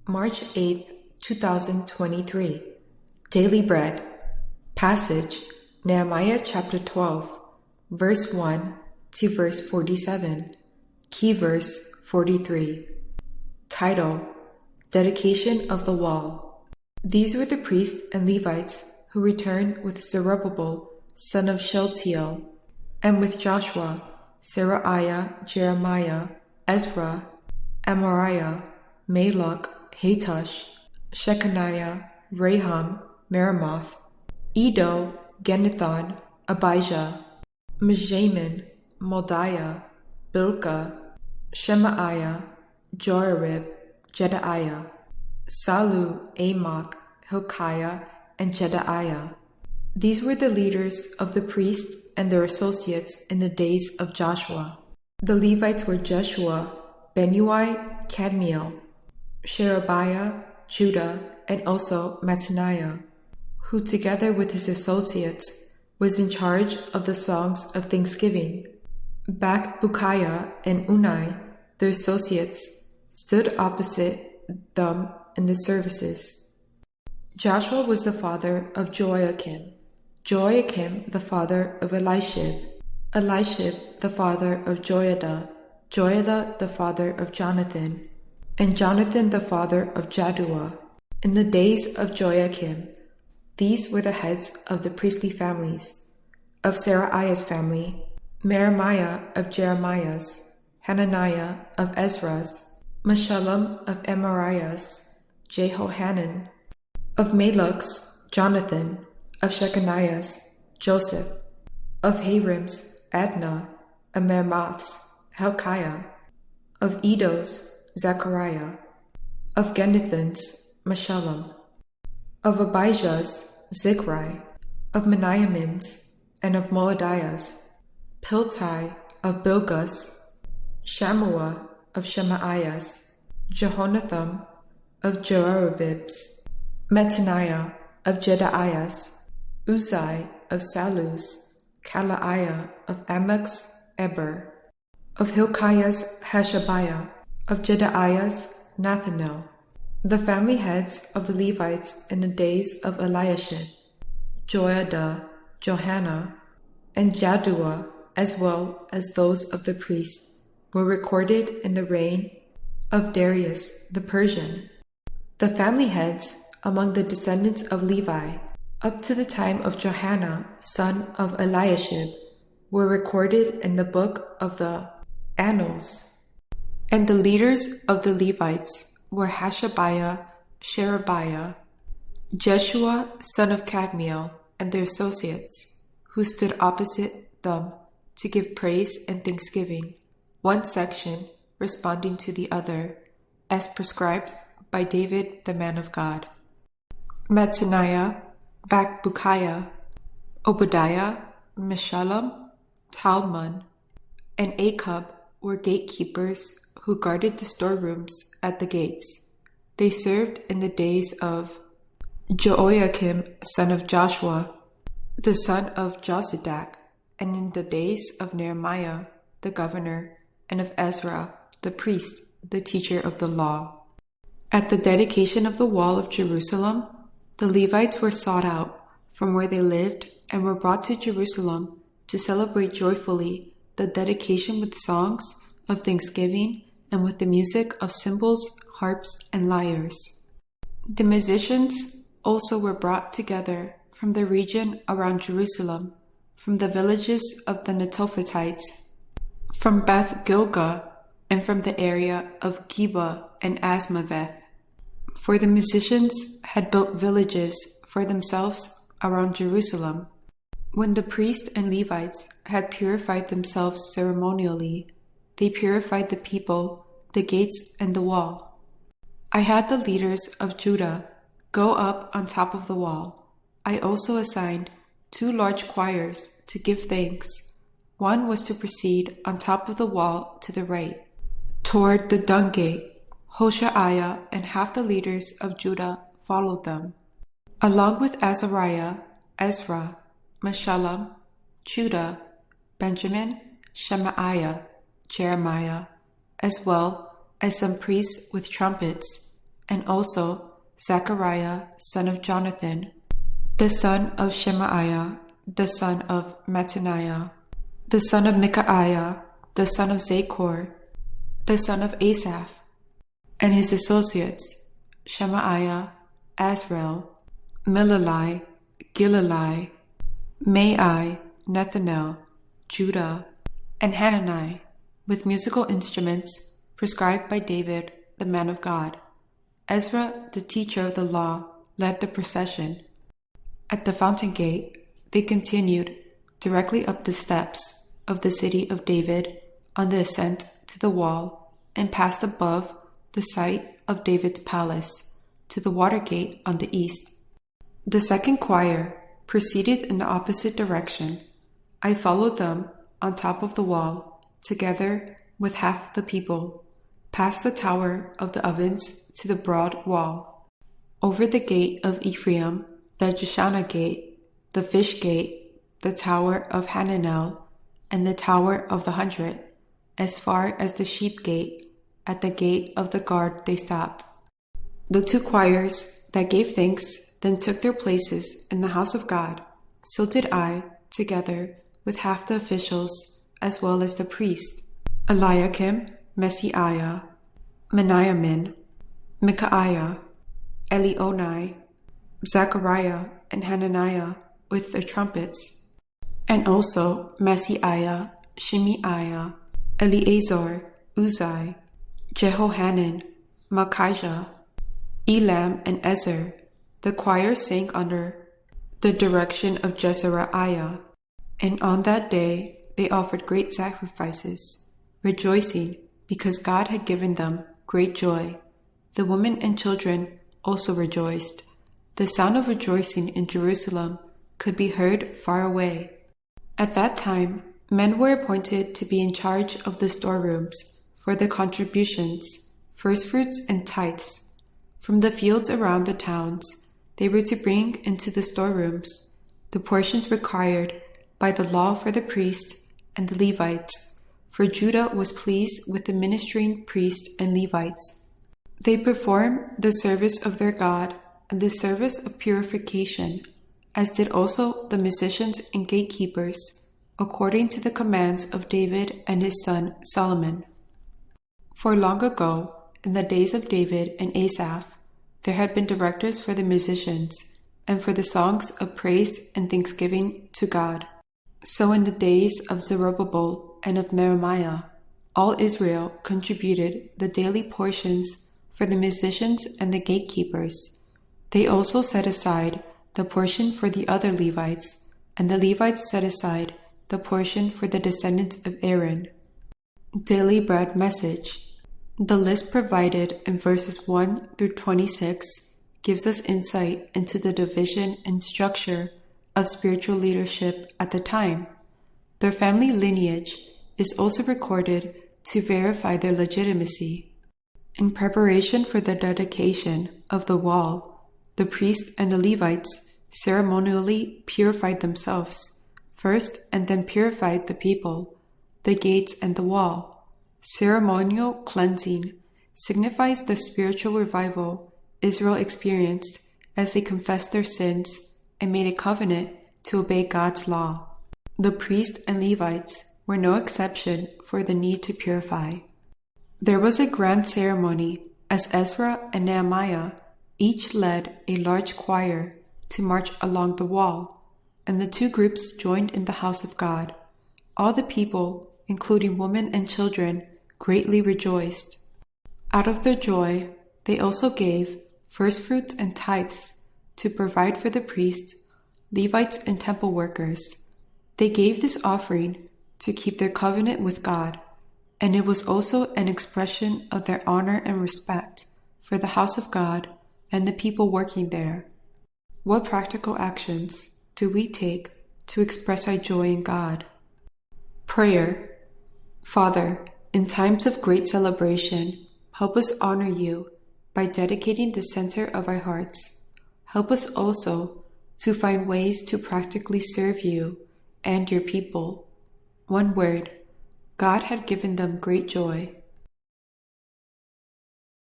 March 8th, 2023. Daily Bread. Passage, Nehemiah chapter 12, verse 1 to verse 47. Key verse 43. Title, Dedication of the Wall. These were the priests and Levites who returned with Zerubbabel, son of Shealtiel, and with Joshua, Seraiah, Jeremiah, Ezra, Amariah, Malach, Hatush, Shechaniah, Raham, Meremoth, Edo, Genathon, Abijah, Mijamin, Moldiah, Bilgah, Shemaiah, Joarib, Jedaiah, Salu, Amok, Hilkiah, and Jedaiah. These were the leaders of the priests and their associates in the days of Joshua. The Levites were Jeshua, Binnui, Kadmiel, Sherebiah, Judah, and also Mattaniah, who together with his associates was in charge of the songs of thanksgiving. Bakbukiah and Unai, their associates, stood opposite them in the services. Joshua was the father of Joiakim, Joiakim the father of Eliashib, Eliashib the father of Joiada, Joiada the father of Jonathan, and Jonathan the father of Jaddua. In the days of Joiakim, these were the heads of the priestly families. Of Seraiah's family, Meraiah of Jeremiah's, Hananiah of Ezra's, Meshullam of Amariah's, Johanan. Of Malach's, Jonathan. Of Shechaniah's, Joseph. Of Harim's, Adnah. Of Meremoth's, Hilkiah. Of Edo's, Zechariah. Of Genathon's, Meshullam. Of Abijah's, Zikri. Of Miniamin's, and of Moadiah's, Piltai of Bilgah's, Shammua of Shemaiah's, Jehonatham of Joarib's, Mattaniah of Jedaiah's, Uzai of Salu's, Kalaiah of Amok's, Eber, of Hilkiah's, Hashabiah, of Jedaiah's, Nathanael. The family heads of the Levites in the days of Eliashib, Joiada, Johanan, and Jaddua, as well as those of the priests, were recorded in the reign of Darius the Persian. The family heads among the descendants of Levi, up to the time of Johanan, son of Eliashib, were recorded in the book of the annals. And the leaders of the Levites were Hashabiah, Sherebiah, Jeshua, son of Kadmiel, and their associates, who stood opposite them to give praise and thanksgiving, one section responding to the other, as prescribed by David the man of God. Mattaniah, Bakbukiah, Obadiah, Meshullam, Talmon, and Akub were gatekeepers who guarded the storerooms at the gates. They served in the days of Joiakim, son of Joshua, the son of Josadak, and in the days of Nehemiah, the governor, and of Ezra, the priest, the teacher of the law. At the dedication of the wall of Jerusalem, the Levites were sought out from where they lived and were brought to Jerusalem to celebrate joyfully the dedication with songs of thanksgiving and with the music of cymbals, harps, and lyres. The musicians also were brought together from the region around Jerusalem, from the villages of the Netophatites, from Beth Gilgal, and from the area of Geba and Azmaveth. For the musicians had built villages for themselves around Jerusalem. When the priests and Levites had purified themselves ceremonially, they purified the people, the gates, and the wall. I had the leaders of Judah go up on top of the wall. I also assigned 2 large choirs to give thanks. One was to proceed on top of the wall to the right, toward the dung gate. Hoshaiah and half the leaders of Judah followed them, along with Azariah, Ezra, Meshullam, Judah, Benjamin, Shemaiah, Jeremiah, as well as some priests with trumpets, and also Zechariah, son of Jonathan, the son of Shemaiah, the son of Mattaniah, the son of Micaiah, the son of Zachor, the son of Asaph, and his associates, Shemaiah, Azrael, Milalai, Gilalai, Mai, Nethanel, Judah, and Hananiah, with musical instruments prescribed by David, the man of God. Ezra, the teacher of the law, led the procession. At the fountain gate, they continued directly up the steps of the city of David on the ascent to the wall and passed above the site of David's palace to the water gate on the east. The second choir proceeded in the opposite direction. I followed them on top of the wall, together with half the people, past the tower of the ovens to the broad wall. Over the gate of Ephraim, the Jeshanah gate, the fish gate, the tower of Hananel, and the tower of the 100, as far as the sheep gate, at the gate of the guard they stopped. The two choirs that gave thanks then took their places in the house of God. So did I, together with half the officials, as well as the priest, Eliashib, Messiah, Menaiamin, Micaiah, Elionai, Zechariah, and Hananiah with their trumpets, and also Messiah, Shemaiah, Eleazar, Uzai, Johanan, Malchijah, Elam, and Ezra. The choir sang under the direction of Seraiah, and on that day they offered great sacrifices, rejoicing because God had given them great joy. The women and children also rejoiced. The sound of rejoicing in Jerusalem could be heard far away. At that time, men were appointed to be in charge of the storerooms for the contributions, firstfruits, and tithes. From the fields around the towns, they were to bring into the storerooms the portions required by the law for the priest and the Levites, for Judah was pleased with the ministering priests and Levites. They performed the service of their God and the service of purification, as did also the musicians and gatekeepers, according to the commands of David and his son Solomon. For long ago, in the days of David and Asaph, there had been directors for the musicians and for the songs of praise and thanksgiving to God. So in the days of Zerubbabel and of Nehemiah, all Israel contributed the daily portions for the musicians and the gatekeepers. They also set aside the portion for the other Levites, and the Levites set aside the portion for the descendants of Aaron. Daily Bread Message. The list provided in verses 1 through 26 gives us insight into the division and structure of spiritual leadership at the time. Their family lineage is also recorded to verify their legitimacy. In preparation for the dedication of the wall, the priests and the Levites ceremonially purified themselves first and then purified the people, the gates, and the wall. Ceremonial cleansing signifies the spiritual revival Israel experienced as they confessed their sins and made a covenant to obey God's law. The priests and Levites were no exception for the need to purify. There was a grand ceremony as Ezra and Nehemiah each led a large choir to march along the wall, and the two groups joined in the house of God. All the people, including women and children, greatly rejoiced. Out of their joy, they also gave firstfruits and tithes to provide for the priests, Levites, and temple workers. They gave this offering to keep their covenant with God, and it was also an expression of their honor and respect for the house of God and the people working there. What practical actions do we take to express our joy in God? Prayer. Father, in times of great celebration, help us honor you by dedicating the center of our hearts. Help us also to find ways to practically serve you and your people. One word, God had given them great joy.